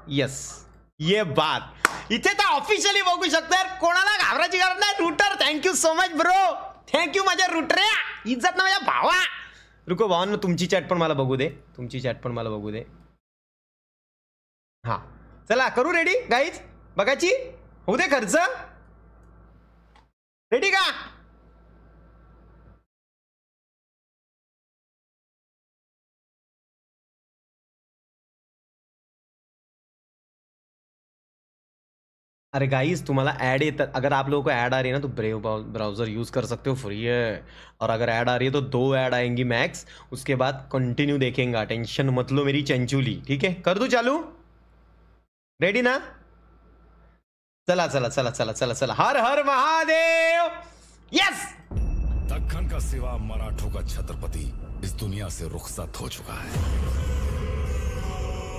Yes, ये बात इथे तर ऑफिशियली बघू शकता. कोणाला घाबरायची गरज नाही. Router thank you so much bro, thank you माझ्या रुटऱ्या, इज्जत ना माझ्या भावा. रुको भावांनो, तुमची चॅट पण मला बघू दे, तुमची चॅट पण मला बघू दे. हा चला करू रेडी गाईज, बघायची होऊ दे खर्च. रेडी का? अरे गाइस तुम्हाला ऐड येतात. अगर आप लोगों को ऐड आ रही है ना तो ब्रेव ब्राउजर यूज़ कर सकते हो, फ्री है. और अगर ऐड आ रही है तो 2 ऐड आएंगी मैक्स, उसके बाद कंटिन्यू देखेंगे. टेंशन मत लो मेरी चंचुली. ठीक है, कर दूं चालू? रेडी ना? चला चला चला चला चला चला. हर हर महादेव. यस. दक्खन का सिवा मराठों का छत्रपति इस दुनिया से रुखसत हो चुका है.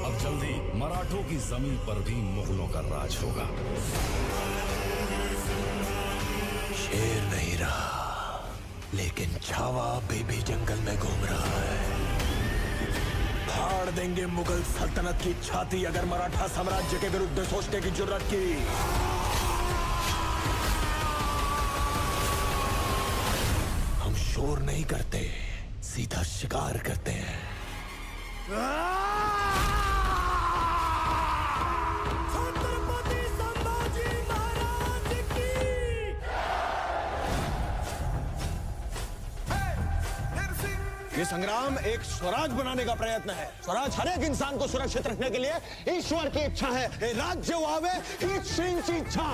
अब जल्दी मराठों की जमीन पर भी मुगलों का राज होगा. शेर नहीं रहा, लेकिन छावा बेबी जंगल में घूम रहा है. फाड़ देंगे मुगल सल्तनत की छाती अगर मराठा साम्राज्य के विरुद्ध सोचने की जुर्रत की. हम शोर नहीं करते, सीधा शिकार करते हैं. ये संग्राम एक स्वराज बनाने का प्रयत्न है. स्वराज हर एक इंसान को सुरक्षित रखने के लिए ईश्वर की इच्छा है. ये राज्य वावे ईश्वरीची इच्छा.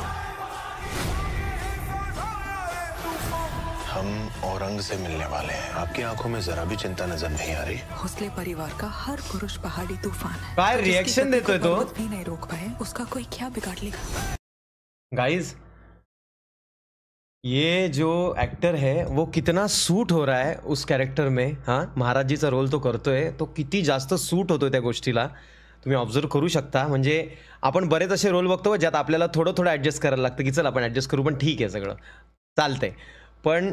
हम औरंग से मिलने वाले हैं. आपकी आंखों में जरा भी चिंता नजर नहीं आ रही. भोसले परिवार का हर पुरुष पहाड़ी तूफान है. काय रिएक्शन देतोय तो? भी नहीं रोक पाए, उसका कोई क्या बिगाड़ लेगा. गाइस ये जो एक्टर है वो कितना सूट हो रहा है उस कॅरेक्टर में. हाँ, महाराज जीचा रोल तो करतोय, तो किती जास्त सूट होतोय त्या गोष्टीला तुम्ही ऑब्झर्व करू शकता. म्हणजे आपण बरेच असे रोल बघतो ज्यात आपल्याला थोडं थोडं ॲडजस्ट करायला लागतं की चल आपण ॲडजस्ट करू, पण ठीक आहे सगळं चालतंय. पण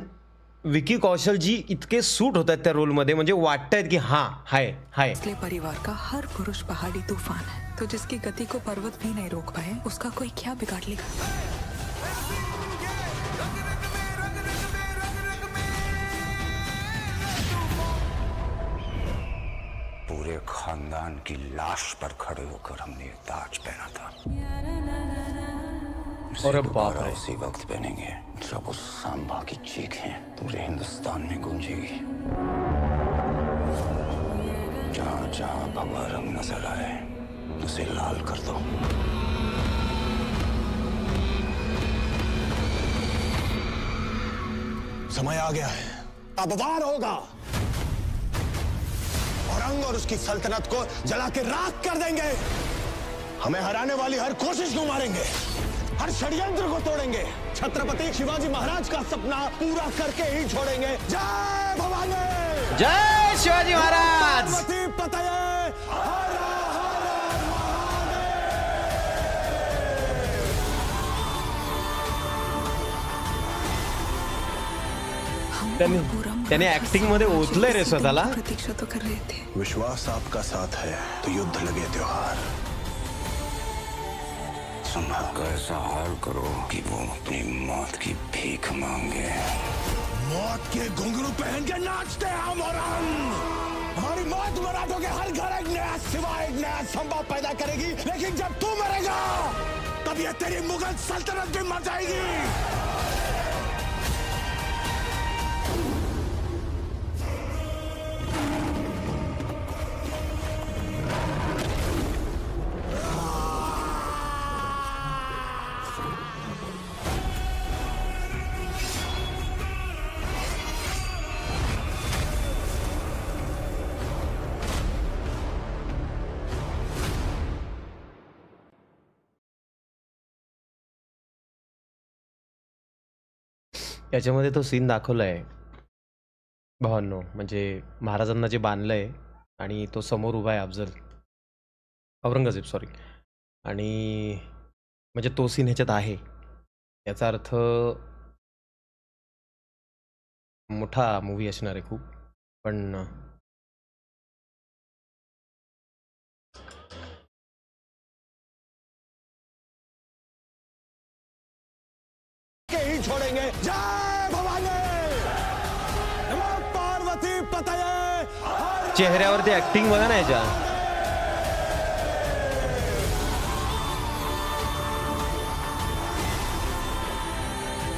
विकी कौशल जी इतके सूट होत आहेत त्या रोलमध्ये, म्हणजे वाटतंय की हां हाय हाय. भोसले परिवार का हर पुरुष पहाड़ी तूफान है, तो जिसकी गति को पर्वत भी नहीं रोक पाए, उसका कोई क्या बिगाड़ लेगा. पूरे खानदान की लाश पर खड़े होकर हमने एक ताज पहना था. अरे बाप रे. उसी वक्त पहनेंगे जब उस सांबा की चीखें पूरे हिंदुस्तान में गूंजेगी. जहां जहां भगवा रंग नजर आए उसे लाल कर दो. समय आ गया है. अब वार होगा. औरंग और उसकी सल्तनत को जला के राख कर देंगे. हमें हराने वाली हर कोशिश को मारेंगे, हर षड्यंत्र को तोड़ेंगे. छत्रपति शिवाजी महाराज का सपना पूरा करके ही छोड़ेंगे. जय भवानी, जय शिवाजी महाराज. पार्वती पतये, हर हर महादेव. त्याने ऍक्टिंग मध्ये ओतलंय रे स्वतःला. प्रतीक्षा तो कर रहे थे. विश्वास आपका साथ है तो युद्ध लगे त्योहार. ऐसा हाल करो कि वो अपनी मौत की भीख मांगे. मौत के घुंघरू पहन के नाचते हैं हम औरंग. हमारी मौत मराठों के हर घर एक नया सिवा, एक नया संभव पैदा करेगी. लेकिन जब तू मरेगा तब ये तेरी मुगल सल्तनत भी मर जाएगी. याच्यामध्ये तो सीन दाखवलाय भावांनो, म्हणजे महाराजांना जे बांधलंय आणि तो समोर उभा आहे अफजल, औरंगजेब सॉरी. आणि म्हणजे तो सीन ह्याच्यात आहे. याचा अर्थ मोठा मूवी असणार आहे खूप. पण देंगे। जय भवानी, नमो पार्वती पतये। चेहऱ्यावरती ऍक्टिंग बघा ना याच्या.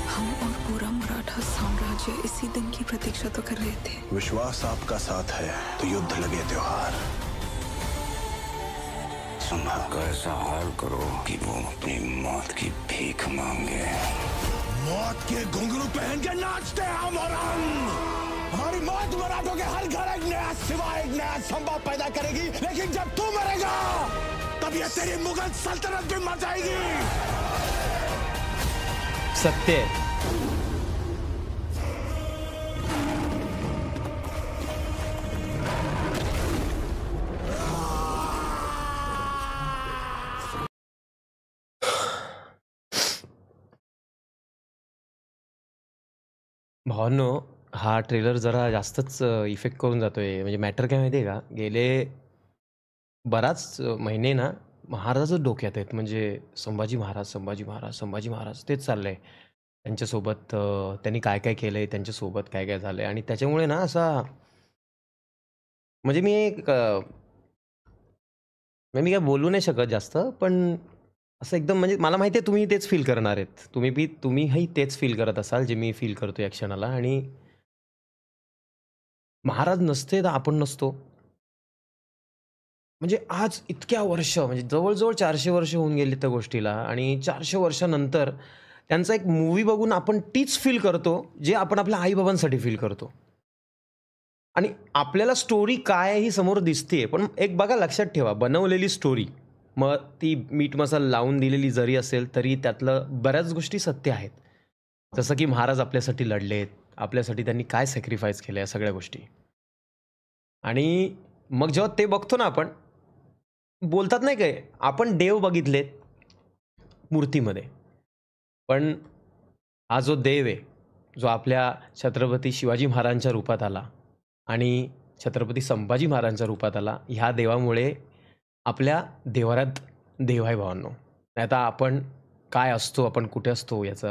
हम और पूरा मराठा साम्राज्य इसी दिन की प्रतीक्षा तो कर रहे थे। विश्वास आपका साथ है तो युद्ध लगे त्योहार। संभल का ऐसा हाल करो कि वो अपनी मौत की भीख मांगे। मौत के घुंघरू पहन के नाचते हैं हम और हम। हमारी मौत मराठों के हर घर एक नया सिवा, एक नया संभव पैदा करेगी। लेकिन जब तू मरेगा तब ये तेरी मुगल सल्तनत भी मर जाएगी। सत्य आहे. भावांनो, हा ट्रेलर जरा जास्तच इफेक्ट करून जातोय. म्हणजे मॅटर काय माहिती आहे का, गेले बराच महिने ना महाराजच डोक्यात आहेत. म्हणजे संभाजी महाराज, संभाजी महाराज, संभाजी महाराज तेच चाललंय. त्यांच्यासोबत त्यांनी काय काय केलंय, त्यांच्यासोबत काय काय झालंय आणि त्याच्यामुळे ना असा म्हणजे मी काय बोलू नाही शकत जास्त, पण असं एकदम म्हणजे मला माहिती आहे तुम्ही तेच फील करणार आहेत. तुम्हीही तेच फील करत असाल जे मी फील करतो या क्षणाला. आणि महाराज नसते तर आपण नसतो. म्हणजे आज इतक्या वर्ष म्हणजे जवळजवळ 400 वर्ष होऊन गेली त्या गोष्टीला आणि 400 वर्षानंतर त्यांचा एक मूवी बघून आपण तीच फील करतो जे आपण आपल्या आईबाबांसाठी फील करतो. आणि आपल्याला स्टोरी काय आहे ही समोर दिसते, पण एक बघा लक्षात ठेवा, बनवलेली स्टोरी मग ती मीठ मसाला लावून दिलेली जरी असेल तरी त्यातलं बऱ्याच गोष्टी सत्य आहेत. जसं की महाराज आपल्यासाठी लढलेत, आपल्यासाठी त्यांनी काय सॅक्रिफाईस केलं, या सगळ्या गोष्टी. आणि मग जेव्हा ते बघतो ना आपण, बोलतात नाही काय, आपण देव बघितलेत मूर्तीमध्ये, पण हा जो देव आहे जो आपल्या छत्रपती शिवाजी महाराजांच्या रूपात आला आणि छत्रपती संभाजी महाराजांच्या रूपात आला, ह्या देवामुळे आपल्या देवाऱ्यात देव आहे भावांनो. नाही आता आपण काय असतो, आपण कुठे असतो याचा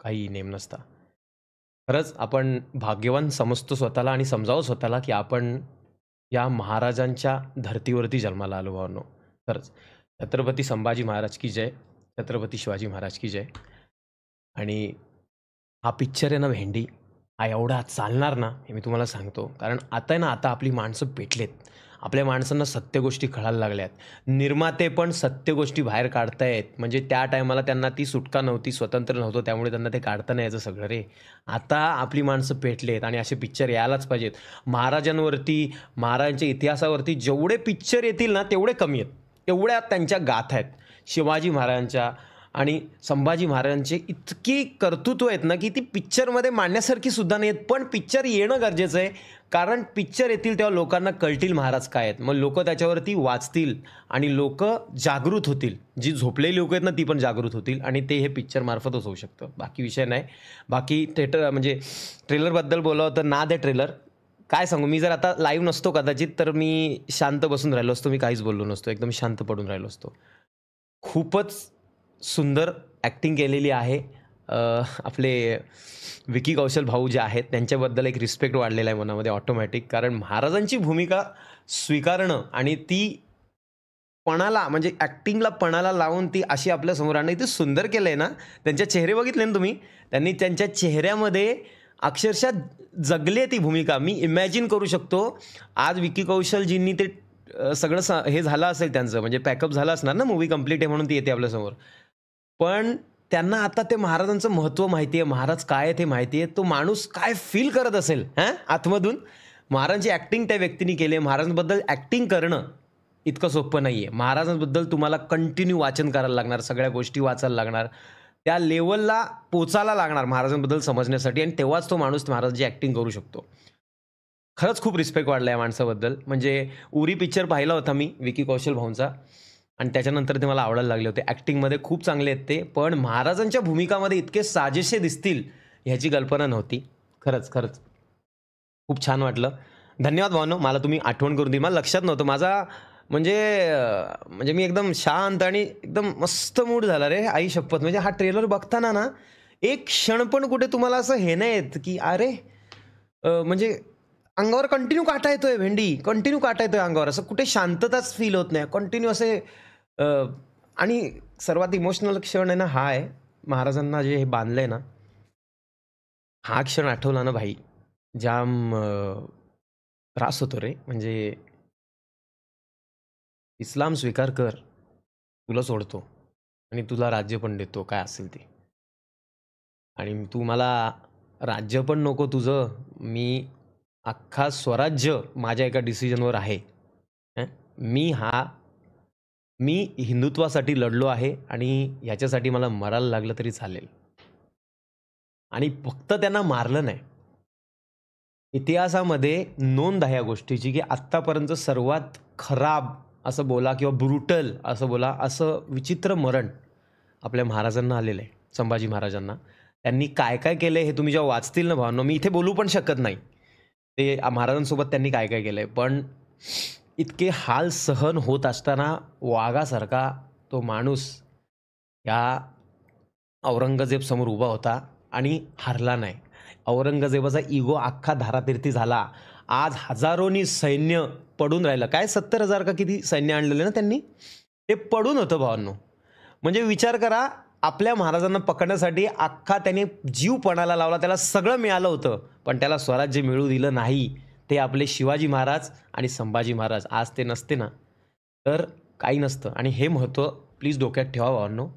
काही नेम नसता. खरंच आपण भाग्यवान समजतो स्वतःला आणि समजावं स्वतःला की आपण या महाराजांच्या धर्तीवरती जन्माला आलो भावांनो. खरंच छत्रपती संभाजी महाराज की जय, छत्रपती शिवाजी महाराज की जय. आणि हा पिक्चर आहे ना भेंडी, हा एवढा चालणार ना हे मी तुम्हाला सांगतो. कारण आता आहे ना, आता आपली माणसं पेटलेत, आपल्या माणसांना सत्य गोष्टी कळायला लागल्यात. निर्माते पण सत्य गोष्टी बाहेर काढतायत. म्हणजे त्या टायमाला त्यांना ती सुटका नव्हती, स्वतंत्र नव्हतं, त्यामुळे त्यांना ते काढता नाही यायचं सगळं रे. आता आपली माणसं पेटलेत आणि असे पिक्चर यायलाच पाहिजेत. महाराजांवरती, महाराजांच्या इतिहासावरती जेवढे पिक्चर येतील ना तेवढे कमी आहेत. एवढ्या त्यांच्या गाथा आहेत शिवाजी महाराजांच्या आणि संभाजी महाराजांचे. इतकी कर्तृत्व आहेत ना की ती पिक्चरमध्ये मांडण्यासारखी सुद्धा नाही आहेत. पण पिक्चर येणं गरजेचं आहे, कारण पिक्चर येतील तेव्हा लोकांना कळतील महाराज काय आहेत. मग लोक त्याच्यावरती वाचतील आणि लोक जागृत होतील. जी झोपलेली लोक आहेत ना ती पण जागृत होतील आणि ते हे पिक्चर मार्फतच होऊ शकतं. बाकी विषय नाही. बाकी थिएटर म्हणजे ट्रेलरबद्दल बोलावं तर नाद आहे ट्रेलर. काय सांगू, मी जर आता लाईव्ह नसतो कदाचित तर मी शांत बसून राहिलो असतो, मी काहीच बोललो नसतो, एकदम शांत पडून राहिलो असतो. खूपच सुंदर ॲक्टिंग केलेली आहे. आपले विकी कौशल भाऊ जे आहेत त्यांच्याबद्दल एक रिस्पेक्ट वाढलेला आहे मनामध्ये ऑटोमॅटिक. कारण महाराजांची भूमिका स्वीकारणं आणि ती पणाला म्हणजे ॲक्टिंगला पणाला लावून ती अशी आपल्यासमोर आणणं इथे सुंदर केलं आहे ना. त्यांच्या चेहरे बघितले ना तुम्ही, त्यांनी त्यांच्या चेहऱ्यामध्ये अक्षरशः जगले ती भूमिका. मी इमॅजिन करू शकतो आज विकी कौशलजींनी ते सगळं हे झालं असेल त्यांचं, म्हणजे पॅकअप झालं असणार ना, मूवी कंप्लीट आहे म्हणून ती येते आपल्यासमोर. पण त्यांना आता ते महाराजांचं महत्त्व माहिती आहे, महाराज काय आहे ते माहिती आहे. तो माणूस काय फील करत असेल आतमधून. महाराजांची ॲक्टिंग त्या व्यक्तीने केली आहे. महाराजांबद्दल ॲक्टिंग करणं इतकं सोपं नाही आहे. महाराजांबद्दल तुम्हाला कंटिन्यू वाचन करायला लागणार, सगळ्या गोष्टी वाचायला लागणार, त्या लेवलला पोचायला लागणार महाराजांबद्दल समजण्यासाठी, आणि तेव्हाच तो माणूस महाराजांची ॲक्टिंग करू शकतो. खरंच खूप रिस्पेक्ट वाढला या माणसाबद्दल. म्हणजे उरी पिक्चर पाहिला होता मी विकी कौशल भाऊंचा आणि त्याच्यानंतर ते मला आवडायला लागले होते. ॲक्टिंगमध्ये खूप चांगले आहेत ते, पण महाराजांच्या भूमिकामध्ये इतके साजेसे दिसतील ह्याची कल्पना नव्हती. खरंच खरंच खूप छान वाटलं. धन्यवाद भावनो, मला तुम्ही आठवण करून दिली. मला लक्षात नव्हतं. माझा म्हणजे मी एकदम शांत आणि एकदम मस्त मूड झाला रे आई शपथ. म्हणजे हा ट्रेलर बघताना ना एक क्षण पण कुठे तुम्हाला असं हे नाही येत की अरे म्हणजे अंगावर कंटिन्यू काटा येतोय भेंडी, कंटिन्यू काटा येतोय अंगावर, असं कुठे शांतताच फील होत नाही, कंटिन्यू असे आणि सर्वात इमोशनल क्षण आहे ना हा आहे, महाराजांना जे हे बांधलंय ना, हा क्षण आठवला ना भाई जाम त्रास होतो रे. म्हणजे इस्लाम स्वीकार कर, तुला सोडतो आणि तुला राज्य पण देतो काय असेल ते, आणि तू मला राज्य पण नको तुझं, मी अख्खा स्वराज्य माझ्या एका डिसिजनवर आहे. हं? मी हिंदुत्वासाठी लढलो आहे आणि ह्याच्यासाठी मला मरायला लागलं तरी चालेल. आणि फक्त त्यांना मारलं नाही, इतिहासामध्ये नोंद आहे या गोष्टीची की आत्तापर्यंत सर्वात खराब असं बोला किंवा ब्रुटल असं बोला, असं विचित्र मरण आपल्या महाराजांना आलेलं आहे, संभाजी महाराजांना. त्यांनी काय काय केलं हे तुम्ही जेव्हा वाचतील ना भावांनो, मी इथे बोलू पण शकत नाही ते महाराजांसोबत त्यांनी काय काय केलं आहे, पण इतके हाल सहन होत असताना वाघासारखा तो माणूस या औरंगजेब समोर उभा होता आणि हरला नाही. औरंगजेबाचा इगो अख्खा धारातीर्थी झाला. आज हजारोनी सैन्य पडून राहिलं, काय 70,000 का किती सैन्य आणलेलं ना त्यांनी, ते पडून होतं भावांनो. म्हणजे विचार करा, आपल्या महाराजांना पकडण्यासाठी अख्खा त्याने जीव पणाला लावला, त्याला सगळं मिळालं होतं पण त्याला स्वराज्य मिळू दिलं नाही. ते आपले शिवाजी महाराज आणि संभाजी महाराज. आज ते नसते ना तर काही नसतं. आणि हे महत्त्व प्लीज डोक्यात ठेवा भावांनो,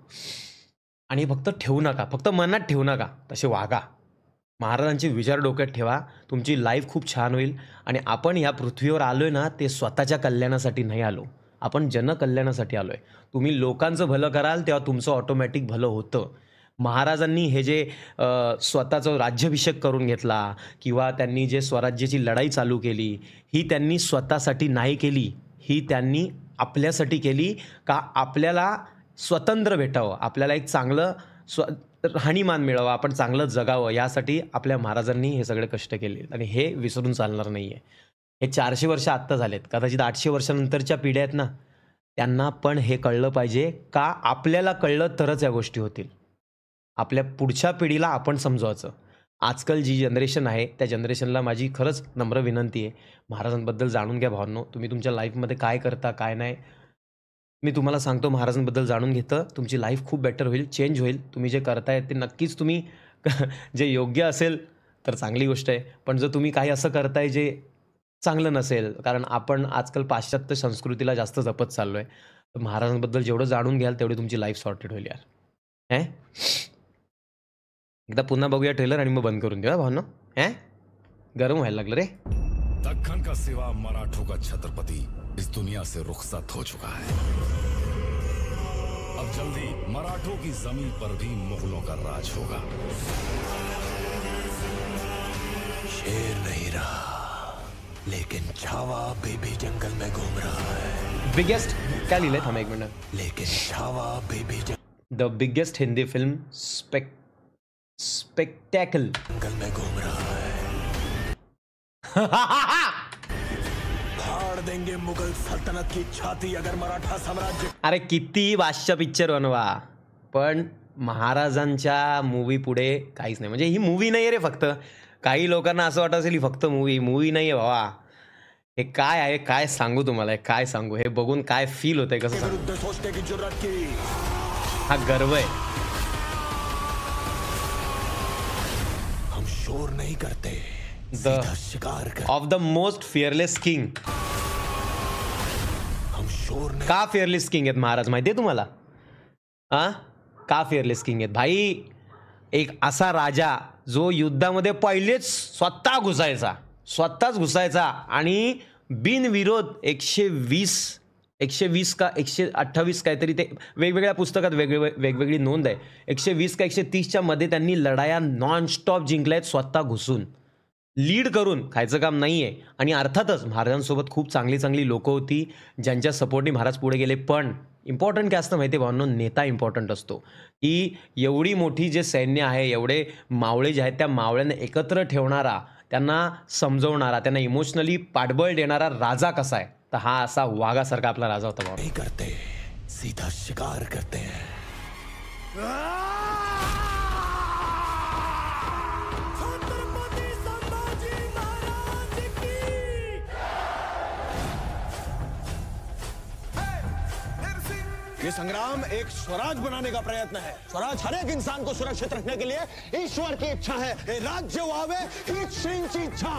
आणि फक्त ठेवू नका, फक्त मनात ठेवू नका, तसे वागा. महाराजांचे विचार डोक्यात ठेवा, तुमची लाईफ खूप छान होईल. आणि आपण या पृथ्वीवर आलो आहे ना, ते स्वतःच्या कल्याणासाठी नाही आलो, आपण जनकल्याणासाठी आलो आहे. तुम्ही लोकांचं भलं कराल तेव्हा तुमचं ऑटोमॅटिक भलं होतं. महाराजांनी हे जे स्वतःचं राज्याभिषेक करून घेतला किंवा त्यांनी जे स्वराज्याची लढाई चालू केली, ही त्यांनी स्वतःसाठी नाही केली, ही त्यांनी आपल्यासाठी केली, का आपल्याला स्वतंत्र भेटावं, आपल्याला एक चांगलं राहणीमान मिळावं, आपण चांगलं जगावं, यासाठी आपल्या महाराजांनी हे सगळे कष्ट केले. आणि हे विसरून चालणार नाही आहे. हे 400 वर्ष आत्ता झालेत, कदाचित 800 वर्षानंतरच्या पिढ्या आहेत ना, त्यांना पण हे कळलं पाहिजे, का आपल्याला कळलं तरच या गोष्टी होतील. आपल्या पुढच्या पिढीला आपण समजवायचं. आजकाल जी जनरेशन आहे त्या जनरेशनला माझी खरंच नम्र विनंती आहे, महाराजांबद्दल जाणून घ्या भावांनो. तुम्ही तुमच्या लाईफमध्ये काय करता काय नाही, मी तुम्हाला सांगतो, महाराजांबद्दल जाणून घेतं तुमची लाईफ खूप बेटर होईल, चेंज होईल. तुम्ही जे करताय ते नक्कीच तुम्ही जे योग्य असेल तर चांगली गोष्ट आहे, पण जर तुम्ही काही असं करताय जे चांगलं नसेल, कारण आपण आजकाल पाश्चात्य संस्कृतीला जास्त जपत चाललो आहे, तर महाराजांबद्दल जेवढं जाणून घ्याल तेवढी तुमची लाईफ सॉर्टेड होईल यार. हे एकदा पुन्हा बघूया ट्रेलर आणि मग बंद करून देऊ भावना. गरम व्हायला लागलं रे. दक्कन का सिवा मराठों का छत्रपति इस दुनिया से रुखसत हो चुका है. अब जल्दी मराठों की जमीन पर भी मुगलों का राज होगा. शेर नहीं रहा, लेकिन छावा अभी भी जंगल में घूम रहा है. बिगेस्ट काय लिहिलंय, थांबा एक मिनिट. लेकिन छावा अभी भी the biggest Hindi film spectacle जंगल में घूम रहा है. फाड़ देंगे मुगल सल्तनत की छाती अगर मराठा साम्राज्य. अरे किती बादशाह पिक्चर बनवा, पण महाराजांच्या मूवी पुढे काहीच नाही. म्हणजे ही मूवी नाही आहे रे, फक्त काही लोकांना असं वाटत असेल ही फक्त मूवी नाही आहे भावा. हे काय आहे, काय सांगू तुम्हाला, काय सांगू, हे बघून काय फील होतंय, कसं सांगू. विरुद्ध सोचने की जुर्रत की. हा गर्व आहे. हम शोर नहीं करते, सीधा शिकार कर. Of the most fearless king. हम शोर नहीं. का फिअरलेस किंग आहेत महाराज माहिती आहे तुम्हाला? का फिअरलेस किंग आहेत भाई? एक असा राजा जो युद्धामध्ये पहिलेच स्वतःच घुसायचा आणि बिनविरोध 120 का 128 काहीतरी, ते वेगवेगळ्या पुस्तकात वेगवेगळी नोंद आहे, 120 का 130च्या मध्ये त्यांनी लढाया नॉनस्टॉप जिंकल्यात, स्वतः घुसून लीड करून. खायचं काम नाही आहे. आणि अर्थातच महाराजांसोबत खूप चांगली लोकं होती ज्यांच्या सपोर्टने महाराज पुढे गेले. पण इम्पॉर्टंट काय असतं माहिती आहे भावांनो, नेता इम्पॉर्टंट असतो. की एवढी मोठी जे सैन्य आहे, एवढे मावळे जे आहेत, त्या मावळ्यांना एकत्र ठेवणारा, त्यांना समजवणारा, त्यांना इमोशनली पाठबळ देणारा राजा कसा आहे, तर हा असा वाघासारखा आपला राजा होता भावा. नहीं करते, सीधा शिकार करते हैं. ये संग्राम एक स्वराज बनाने का प्रयत्न है। स्वराज हर एक इंसान को सुरक्षित रखने के लिए ईश्वर की इच्छा है। हे राज्य व्हावे हीच श्रींची इच्छा।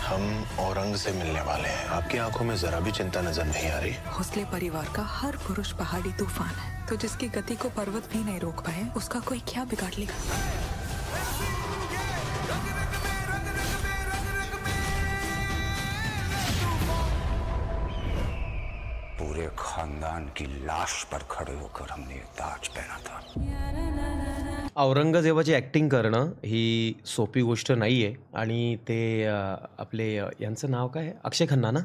हम औरंग से मिलने वाले हैं। आपकी आंखों में जरा भी चिंता नजर नहीं आ रही। भोसले परिवार का हर पुरुष पहाड़ी तूफान है, तो जिसकी गति को पर्वत भी नहीं रोक पाए, उसका कोई क्या बिगाड़ लेगा। पूरे खानदान की लाश पर खड़े होकर हमने ये ताज पहना था। औरंगजेबाची ॲक्टिंग करणं ही सोपी गोष्ट नाही आहे आणि ते आपले यांचं नाव काय आहे? अक्षय खन्ना ना?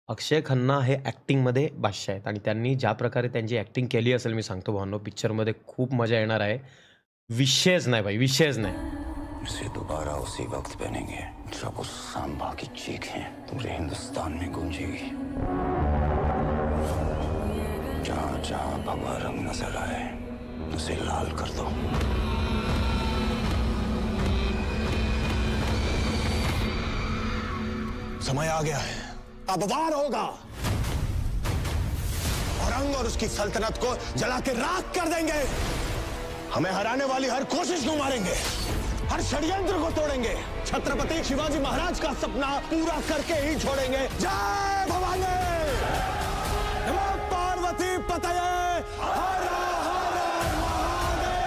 अक्षय खन्ना हे ॲक्टिंगमध्ये बादशाह आहेत आणि त्यांनी ज्या प्रकारे त्यांची ॲक्टिंग केली असेल, मी सांगतो भावांनो, पिक्चरमध्ये खूप मजा येणार आहे. विषयच नाही भाई, विषयच नाही. इसे दोबारा उसी वक्त पहनेंगे जब उस सांबा की चीखें पूरे हिंदुस्तान में गूंजेगी। जहाँ जहाँ भगवा रंग नजर आए उसे लाल कर दो। समय आ गया है, अब वार होगा। औरंग और उसकी सल्तनत को जला के राख कर देंगे। हमें हराने वाली हर कोशिश को मारेंगे, हर षड्यंत्र को तोड़ेंगे। छत्रपति शिवाजी महाराज का सपना पूरा करके ही छोड़ेंगे। जय भवानी, नमो पार्वती पतये, हर हर महादेव।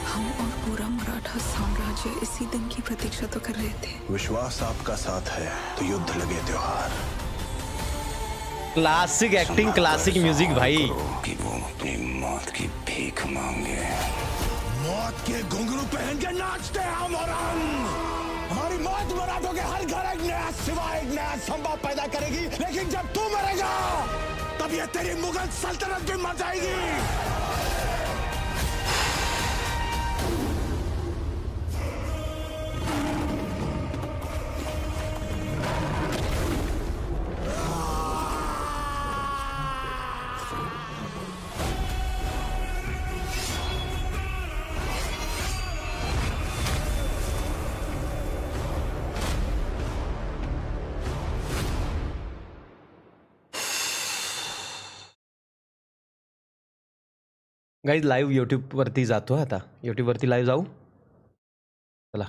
हम और पूरा मराठा साम्राज्य इसी दिन की प्रतीक्षा तो कर रहे थे। विश्वास आपका साथ है तो युद्ध लगे त्योहार। क्लासिक ॲक्टिंग, क्लासिक म्युझिक भाई. कि वो अपनी मौत की भीख मांगे। मौत के घुंघरू पहन के नाचते हैं हम औरंग। हमारी मौत मराठों के हर घर एक नया सिवा, एक नया संभव पैदा करेगी। लेकिन जब तू मरेगा तब ये तेरी मुगल सल्तनत भी मर जाएगी। गाईज लाईव्ह यूट्यूबवरती जातो आता. यूट्यूबवरती लाईव्ह जाऊ. चला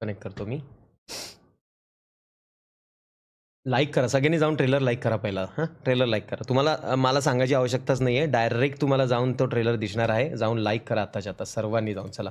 कनेक्ट करतो मी. लाईक करा सगळ्यांनी, जाऊन ट्रेलर लाईक करा पहिला. हां, ट्रेलर लाईक करा. तुम्हाला मला सांगायची आवश्यकताच नाही आहे, डायरेक्ट तुम्हाला जाऊन तो ट्रेलर दिसणार आहे. जाऊन लाईक करा आत्ताच्या आता सर्वांनी जाऊन. चला.